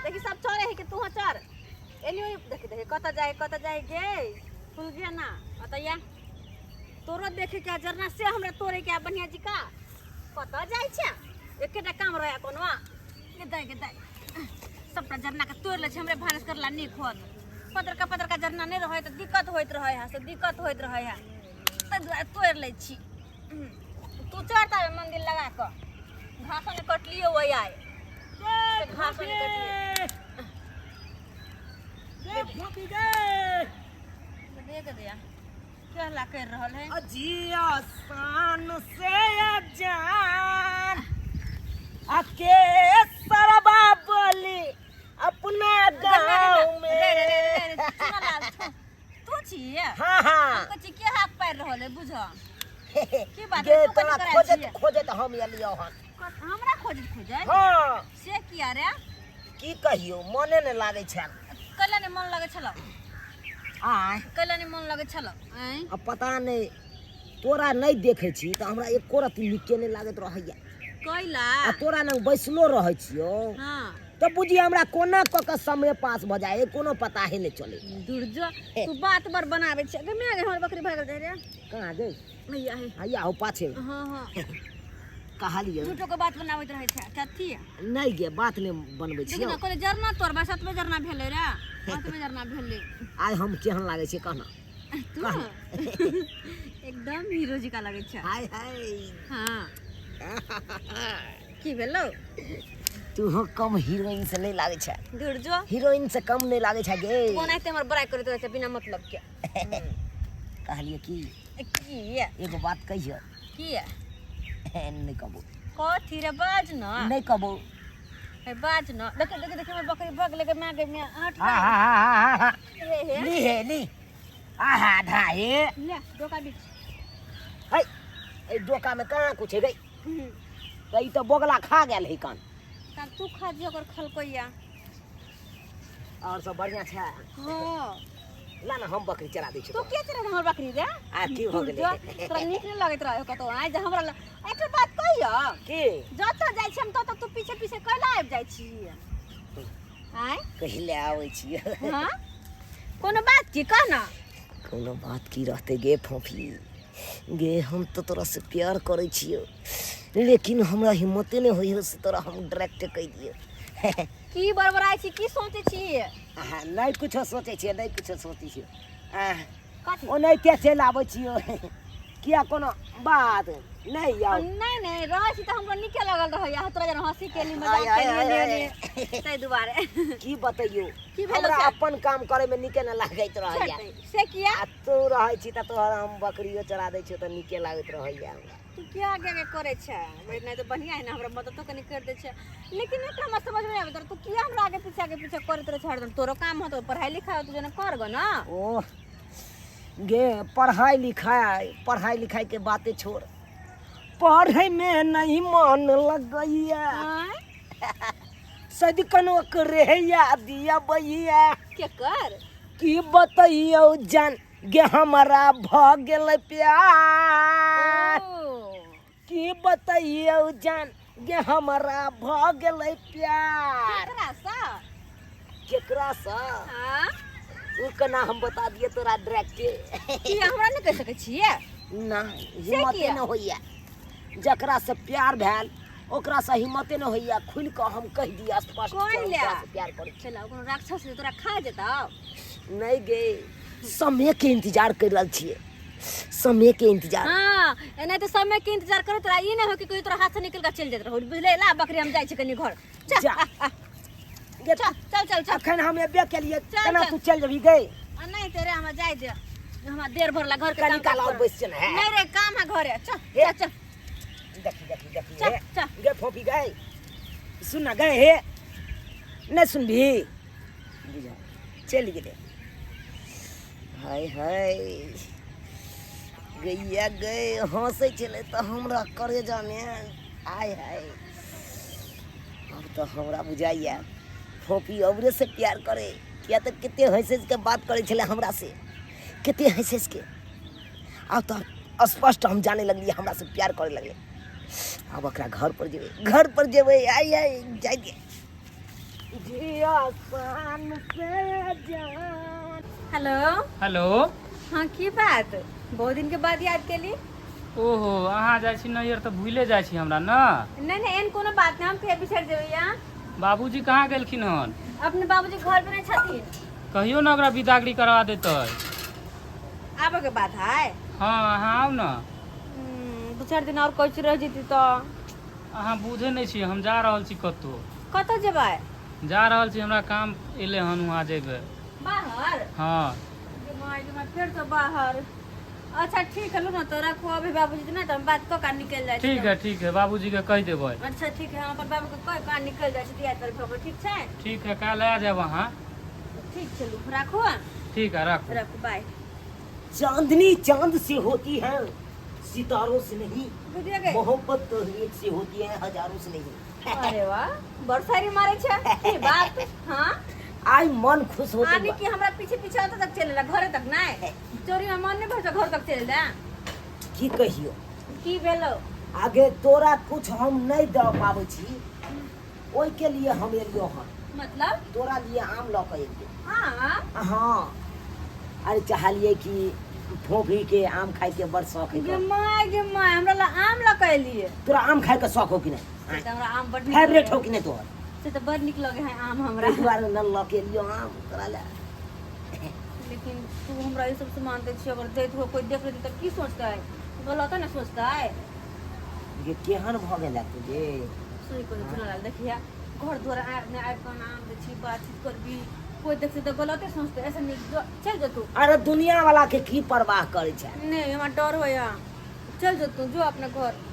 देखी सब चढ़े है कि तू चढ़ एनी देख देख कत जाए गे फूल गे ना अतया तोरो देखे के जरना से हमरा तोरे के बढ़िया जी का कत जाय छै एकेटा काम रहे कोनो के दाय सबटा जरना के तोड़ ले छै हमरे भानस करला नी खोद पतर का जरना नहीं रहे तो दिक्कत होइत रहे है से दिक्कत होइत रहे है त दुआरे तोड़ ले छी तू चढ़ता मंदिर लगा क घासों ने कट लियो वही आए घासों ने कट लियो देख दिया क्या ला कर रहल है अजी आसान से जान आके सरबा बोली अपना गांव में तू छी हां हां हमको के हाथ पैर रहल है बुझ की बात गे तना खोजे तो हम एलियो हन हमरा खोजे हां से किया रे की कहियो मने ने लागे छै कला ने मन लगे छलो आय कला ने मन लगे छलो आय अब पता नहीं तोरा नहीं देखे छी त हमरा एको रति निके नहीं लागत रहैया कइला आ तोरा न बैसलो रहै छियो हां तो बुझी हमरा कोना क के समय पास भ जाए कोनो पता ही नहीं चले दुर्जो तू बात बर बनावे छ गे मैं हमर बकरी भागल जाय रे कहां गई भैया है आया हो पाछे हां हां कहलिए झूठो के बात बनावत रहे छ कथी नहीं गे बात नहीं बनबै छी देखना कोले जरना तोर बसत में जरना भेले रे हाथ में जरना भेले आय हम केहन लागे छै कहना तू एकदम हीरो जी का लगे छ हाय हाय हां की भेलो तू हो कम हीरोइन से नहीं लागे छै दुर्जो हीरोइन से कम नहीं लागे छै गे कोनाते हमर बड़ाई करत रहे छ बिना मतलब के कहलिए की एगो बात कहियो की नहीं कहबो कथी रे बाज न नहीं कहबो है बाज न देख हमर बकरी भाग लेके मैं गई मैं हट हां हे ली हे ली आहा धाए ले डोका बीच है ए डोका में कहां कुछ है गई कई तो बोगला खा गेल है कान तब तू खा जी ओकर खलकोइया और सब बढ़िया छै हां ला ना हम बकरी चरा दै छी तू के चरा हमर बकरी रे आ की हो गेलै तोरा नीक नहीं लगत रहे कतो आइ जे हमरा एकटा बात कहियो की जत जाय छी हम तत तू पीछे पीछे कैला आबि जाय छी आइ कहिले आबै छी हां कोनो बात की कह ना कोनो बात की रहते गे फोफी गे हम तो तोरा से प्यार करे छियो लेकिन हमरा हिम्मते नहीं होई से तोरा हम डायरेक्ट कह दियो की बड़बड़ाई छी की सोचे छी नहीं कुछ सोचे छियो नहीं कुछ सोचे छियो कथी ओ नहीं के चल आबै छियो किया कोनो बात नहीं आओ नहीं रहे छी त हमरा नीके लागल रहे या तोरा जन हंसी के लिए मजाक के लिए तै दुबारे की बताइयो की भेलो हमरा अपन काम करे में नीके न लागैत रहैया से किया आ तू रहै छी त तोहर हम बकरियो चरा दै छियो त नीके लागैत रहैया तू क्या आगे के करे छ नहीं तो बढ़िया है ना हमरा मदद तो कनी कर दे छ लेकिन एक हमरा समझ में आवे तू किया हमरा आगे पीछे करत रहे छ तोरो काम हो तो पढ़ाई लिखाई तू जने कर ग ना ओ गे पढ़ाई लिखाई के बातें छोड़ पढ़े में नहीं मन लगैया सदिकनो करे दिया भैया के कर की बताइयो जान गे हमारा भ गेल प्यार की बताइयो जान गे हमारा भ गेल प्यार केकरा सा हां उ केना हम बता दिए तोरा डायरेक्ट की हमरा नहीं कह सके छिए ना हिम्मत न होइया जकरा से प्यार भेल ओकरा से हिम्मत न होइया खुल के हम कह दिया स्पष्ट प्यार करे चला कोनो राक्षस से तोरा खा जेता नहीं गे समय के इंतजार कर रहल छिए समय के इंतजार हां एने तो समय के इंतजार करे तोरा ई न हो कि कोई तोरा हाथ से निकल के चल जेत रहो बुझले ला बकरी हम जाय छी कनी घर चल अखन हम एबे के लिए केना तू चल जबी गई नहीं तेरे हम जाय दे हमरा देर भर ला घर के काम निकाल और बैस चल है नहीं रे काम है घरे चल देखी गे फोफी गए सुन ना गए हे नहीं सुन भी बुझा चल गेले हाय गैया गए हंसे चले तो हमरा करे जाने आय हाय अब तो हमरा बुझाइया फोफी अबरे से प्यार करे किया तो कितने हंसेस के बात करे छले हमरा से कितने हंसेस के अब तो स्पष्ट हम जाने लगलिए हमरा से प्यार करे लगे अब ओकरा घर पर जेबे आई जाइए जिया शान से जान। हेलो। हेलो। हाँ की बात, बहुत दिन के बाद याद केली। ओहो अहाँ जाइ छी नैहर तऽ भूले जाइ छी हमरा न। नहीं नहीं एहन कोनो बात नहीं, हम फिर बिछड़ जेबै यहाँ। बाबूजी कहाँ गेलखिन हन? अपने बाबूजी घर पे नहीं छथिन। कहियो न ओकरा विदागरी करवा देतै। आबे के बात है। हाँ अहाँ आउ न। दू चार दिन और कोच रह जेती तो। अहाँ बुझे नहीं छी, हम जा रहल छी कतौ। कतऽ जेबै? जा रहल छी, हमरा काम एले हन, वहाँ जेबै। बाहर? हाँ। फिर तो बाहर। अच्छा ठीक है, लो ना तो रखो अभी बाबूजी ना तो हम बात कर निकल जाए। ठीक है बाबूजी के कह देबै। अच्छा ठीक है, हम अपन बाबू के कह निकल जाए ठीक है। ठीक है काल आ जाब अहाँ। ठीक चलू रखो। ठीक है रखो। रखो बाय। चांदनी चांद से होती है, सितारों से नहीं। बुझिए गए? मोहब्बत तो एक से होती है, हजारों से नहीं। अरे वाह, बड़ सारी मारे छे की बात। हां आई मन खुश होते आने की हमरा पीछे पीछे आता तक चलेला, घरे तक नहीं चोरी में मन नहीं भरता, घर तक चलेला। की कहियो की भेलो? आगे तोरा कुछ हम नहीं दे पाबै छी, ओई के लिए हम एलियो हन। मतलब तोरा लिए आम लऽ के एलियो। हां हाँ अरे चाहलिए कि फोफी के आम खाए के बड़ शौक है। गे माय हमरा ला आम ला के लिए। तोरा आम खाए के शौक हो कि नहीं? हमरा आम बड़ फेवरेट हो कि नहीं तोहर? से तो बड़ निक लगे है आम हमरा। इस बार न लऽ के एलियो आम तोरा ला। लेकिन तू हमरा ये सब सामान दे छी, अगर देत हो कोई देख लेती तो की सोचता है? गलत है ना सोचता है। ये केहन भ गेला तुझे? सोई को चला देखिया घर द्वार ने आब का नाम दे छी, बातचीत करबी, कोई देख से तो गलत है सोचते, ऐसा नहीं चल जा तू। अरे दुनिया वाला के की परवाह करे छै? नहीं हमरा डर हो या, चल जा तू जो अपना घर।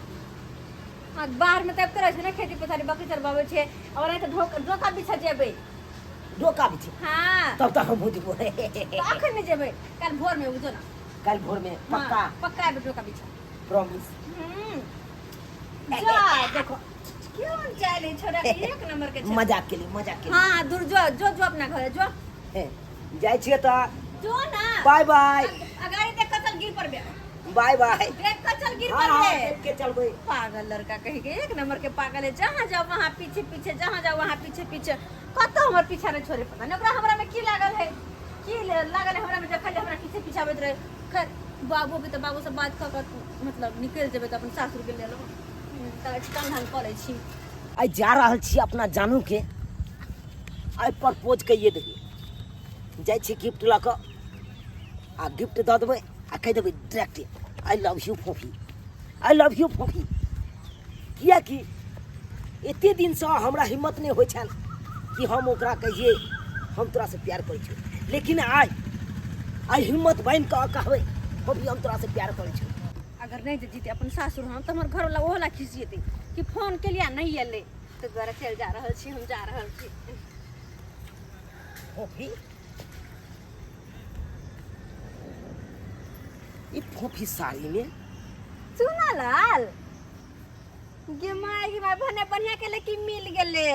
आ बाहर में तब करे छै ना, खेती पथारी बकरी चरबावे छै, और नहीं तो धोखा बिछा जेबे। धोखा भी छै? हां तब तक हम बुझबो। आखिर में जेबे, कल भोर में बुझो ना। कल भोर में पक्का? पक्का है धोखा बिछा। प्रॉमिस। जा देखो क्यों चाले छोड़ा के एक नंबर के। मजाक के लिए। हां दूर जो अपना घर जो जाय छिए त जो ना। Bye bye. अगाड़ी देख के चल गिर पड़बे। Bye bye. देख के चल गिर हाँ, पड़बे। देख के चलबे। पागल लड़का कह के, एक नंबर के पागल है। जहां जाओ वहां पीछे पीछे, जहां जाओ वहां पीछे पीछे। कतो हमर पीछा ने छोड़े, पता नहीं ओकरा हमरा में की लागल है, हमरा में देखल हमरा पीछे पीछे आबैत रहे। खैर बाबू भी तो बाबू से बात क मतलब निकल जेबे त अपन सासुर के ले लो त काम धाम करे छी। आई जा रहल छी अपना जानू के, आई प्रपोज कइए देबे। जाय छी गिफ्ट ल क आ गिफ्ट द देबे आ कह देबे डायरेक्ट आई लव यू फोफी, आई लव यू फोफी। किया कि एते दिन से हमरा हिम्मत नहीं होय छल कि हम ओकरा कहिए हम तोरा से प्यार करै छी, लेकिन आई हिम्मत बन के कहबे फोफी हम तोरा से प्यार करै छी। अगर नहीं जीते अपन सासुर हम तो हमर घर वाला ओला खिसियते कि फोन के लिए नहीं एले, तो द्वारा चल जा रहल छी, हम जा रहल छी। फोफी ये फोफी साड़ी में सुना लाल गे माय भने बढ़िया के लेके मिल गेले।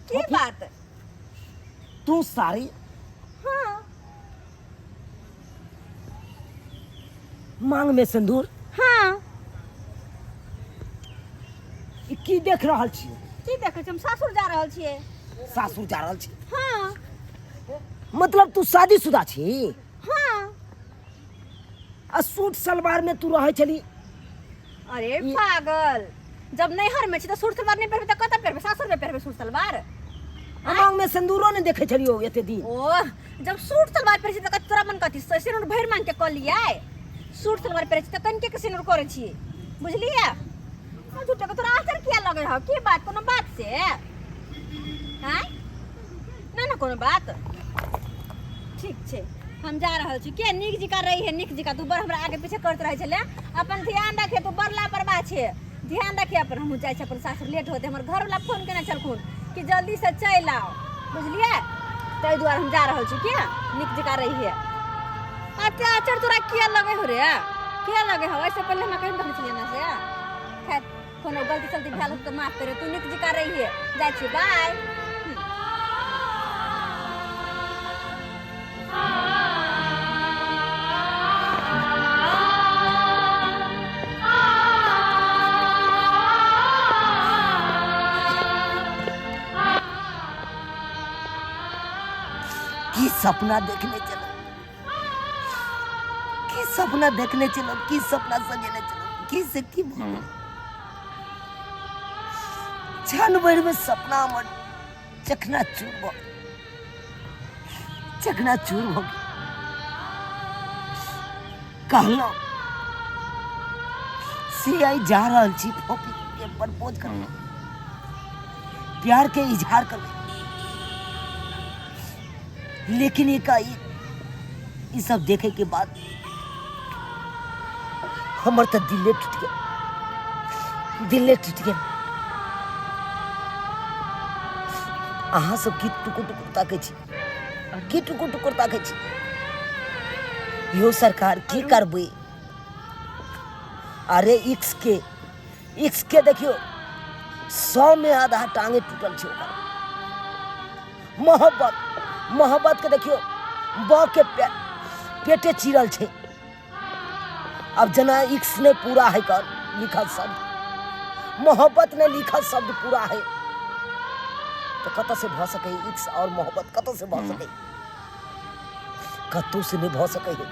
की फोफी? बात? तू साड़ी हां मांग में सिंदूर, हां ई की देख रहल छी? की देखे छी? हम सासुर जा रहल छिए। सासुर जा रहल छी? हां मतलब तू शादीशुदा छी? हां आ सूट सलवार में तू रहे छली? अरे पागल, जब नैहर में छी तो सूट सलवार नहीं पहनबे त कत पहनबे? सासुर में पहनबे सूट सलवार। मांग में सिंदूरो नहीं देखे छलियो एते दिन। ओह जब सूट सलवार पहने छी त तोरा मन कथि सिनुर भैर मांग के क लियै? सूट सलवार पहने छी त कनके के सिनुर करे छी, बुझलिए? हम झूठे के तोरा आश्चर्य किया लगे हो? की बात, कोनो बात से? हैं ना कोनो बात। ठीक छे हम जा रहल छी। के निक जिका रही है, निक जिका तू बर हमरा आगे पीछे करत रहे छले। अपन ध्यान रखे, तू बर लापरवाह छे, ध्यान रखे अपन। हम जाय छी अपन सासुर, लेट होते। हमर घर वाला फोन केने छलखुन कि जल्दी से चल आओ, बुझलिए? तै दुआरे हम जा रहल छी। के निक जिका रही है। अत्याचार तोरा किया लगे हो रे? किया लगे हो? ऐसे पहले हम कहीं कहने छलिए ना से। खैर कोनो गलती सलती भेल तो माफ करे। तू निक जिका रही है, जाय छी। बाय। की सपना देखने चलो, की सपना देखने चलो, की सपना सजेने चलो, की से की भावना क्षण भर में सपना हमर चकनाचूर हो गया। कहलो से आई जा रहल छी फोपी के प्रपोज करने, प्यार के इजहार करने, लेकिन एकाएक ये सब देखे के बाद हमर तो दिले टूट गया। अहाँ सब की टुकुर टुकुर ताकै छी, की टुकुर टुकुर ताकै छी। यो सरकार की करबै? अरे इक्स के देखियो 100 में आधा टांगे टूटल छै ओकर। मोहब्बत के देखियो ब के पेटे चिरल छै। अब जना इक्स ने पूरा है कर लिखल शब्द, मोहब्बत ने लिखल शब्द पूरा है, तो कत से भ सके? इक्स और मोहब्बत कत से भ सके? कतौ से नहीं भ सके है।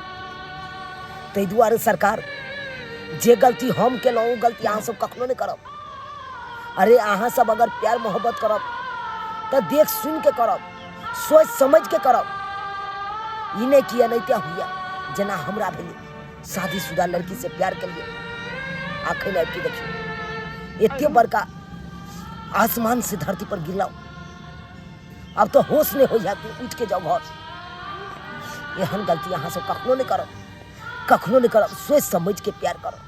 ताहि दुआरे सरकार जे गलती हम केलहुँ ओ गलती अहाँ सब कखनो नहीं करब। अरे अहाँ सब अगर प्यार मोहब्बत करब तो देख सुन के करब, सोच समझ के करब। ई नहीं किया नहीं क्या हुआ जना हमरा भेले शादीशुदा लड़की से प्यार कर लिए। आखिर लड़की देखिए इतने बड़का आसमान से धरती पर गिरलाओ, अब तो होश नहीं हो जाती, उठ के जाओ घर। एहन गलती अहाँ सब कखनो नहीं करब, सोच समझ के प्यार करो।